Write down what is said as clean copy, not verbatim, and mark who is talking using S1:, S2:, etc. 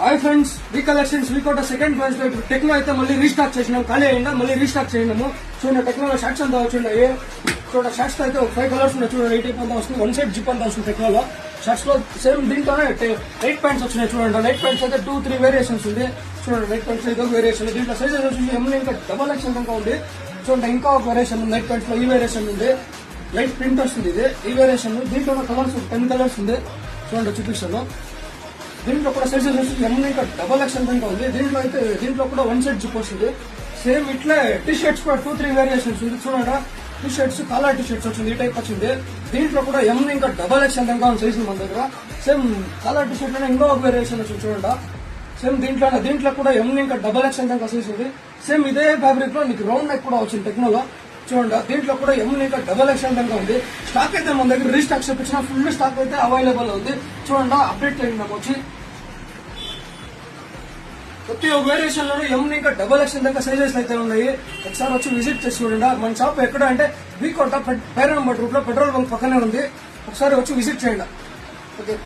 S1: Hi friends, we collections V Kota second price లో ఇప్పుడు techno అయితే మళ్ళీ రీస్టాక్ చేసినాం. ఖాళీ అయిందా మళ్ళీ రీస్టాక్ చేసినాము. చూడండి టెక్నోలో షర్ట్స్ అంతా వచ్చిండాయి. చూడండి షర్ట్స్ అయితే 5 కలర్స్ ఉన్నాయి. చూడండి 80 అంతా వస్తుంది. 1 సైడ్ జిప్ అంతా వస్తుంది టెక్నోలో. షర్ట్స్ లో సేమ్ దీంట్లోనే లైట్ ప్యాంట్స్ వచ్చినాయి. చూడండి లైట్ ప్యాంట్స్ అయితే 2-3 వేరియేషన్స్ ఉంది. చూడండి లైట్ ప్యాంట్స్ అయితే ఒక వేరియేషన్. దీంట్లో సైజెస్ వచ్చి ఎమ్మె ఇంకా డబల్ ఎక్స్ఎల్ దాకా ఉంది. చూడండి ఇంకా ఒక వేరియేషన్ ఉంది. లైట్ ప్యాంట్స్ లో ఈ వేరియేషన్ ఉంది. లైట్ ప్రింట్ వస్తుంది. ఇది ఈ వేరియేషన్. దీంట్లో కలర్స్ 10 కలర్స్ ఉంది. చూడండి చూపిస్తాను. దీంట్లో కూడా సైజెస్ వచ్చి ఎమ్మె ఇంకా డబల్ ఎక్స్ఎల్ దాకా ఉంది. దీంట్లో కూడా 1 సైడ్ జిప్ వస్తుంది. సేమ్ ఇట్లే టీ షర్ట్స్ కూడా 2-3 వేరియేషన్స్ ఉంది. చూడండి T shirts collar T shirts వచ్చింది. ఈ టైప్ వచ్చింది. దీంట్లో కూడా ఎమ్మె ఇంకా డబల్ ఎక్స్ఎల్ దాకా ఉంది సైజు మన దగ్గర. సేమ్ కాలర్ టీ షర్ట్ లోనే ఇంకో ఒక వేరియేషన్ వచ్చింది. చూడండి సేమ్ దీంట్లో కూడా ఎమ్మె ఇంకా డబల్ ఎక్స్ఎల్ దాకా సైజ్ ఉంది. సేమ్ ఇదే ఫ్యాబ్రిక్ లో నీకు రౌండ్ నెక్ కూడా వచ్చింది టెక్నోలో. చూడండి దీంట్లో కూడా ఎమ్మె ఇంకా డబల్ ఎక్స్ఎల్ దాకా ఉంది. స్టాక్ అయితే మన దగ్గర రీస్టాక్ చేపించిన ఫుల్ స్టాక్ అయితే అవైలబుల్ ఉంది. చూడండి అప్డేట్ అయింది నాకు వచ్చి ప్రతి ఒక్క వేరియేషన్ లోనే ఎమ్మె ఇంకా డబల్ ఎక్స్ఎల్ దాకా సైజెస్ అయితే ఉన్నాయి. ఒకసారి వచ్చి విజిట్ చేసి చూడండి. మన షాప్ ఎక్కడ అంటే వీకోట 5 నంబర్ రూట్ లో పెట్రోల్ బంక్ పక్కనే ఉంది. ఒకసారి వచ్చి విజిట్ చేయండి. ఓకే.